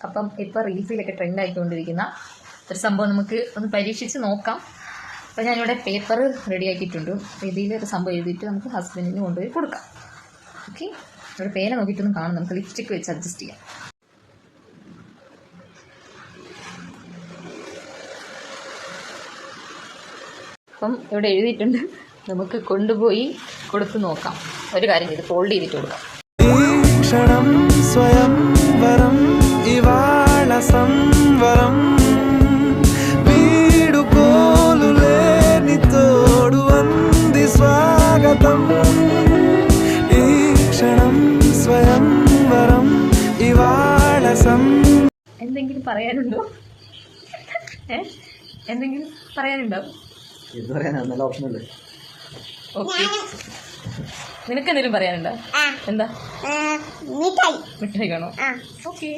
അപ്പം ഇപ്പോൾ റീൽസിലൊക്കെ ട്രെൻഡ് ആയിക്കൊണ്ടിരിക്കുന്ന ഒരു സംഭവം നമുക്ക് ഒന്ന് പരീക്ഷിച്ച് നോക്കാം. അപ്പോൾ ഞാനിവിടെ പേപ്പർ റെഡിയാക്കിയിട്ടുണ്ട്. അപ്പോൾ ഇതിൽ ഒരു സംഭവം എഴുതിയിട്ട് നമുക്ക് ഹസ്ബൻഡിന് കൊണ്ടുപോയി കൊടുക്കാം. ഓക്കെ, ഇവിടെ പേന നോക്കിയിട്ടൊന്നും കാണും. നമുക്ക് ലിപ്സ്റ്റിക്ക് വെച്ച് അഡ്ജസ്റ്റ് ചെയ്യാം. അപ്പം ഇവിടെ എഴുതിയിട്ടുണ്ട്, നമുക്ക് കൊണ്ടുപോയി കൊടുത്ത് നോക്കാം. ഒരു കാര്യം ചെയ്ത് ഫോൾഡ് ചെയ്തിട്ട് കൊടുക്കാം. സ്വയം വരം ഇവാള സംവരം വീടുപോലുലേ തോടു വന്ദി സ്വാഗതം ഈ ക്ഷണം സ്വയം വരം ഇവാള എന്തെങ്കിലും പറയാനുണ്ടോ? എന്തെങ്കിലും പറയാനുണ്ടോ? നല്ല ഓപ്ഷനല്ലേ? ഓക്കെ, നിനക്ക് എന്തെങ്കിലും പറയാനുണ്ടോ? എന്താ? മിഠായി വേണോ? ഓക്കെ.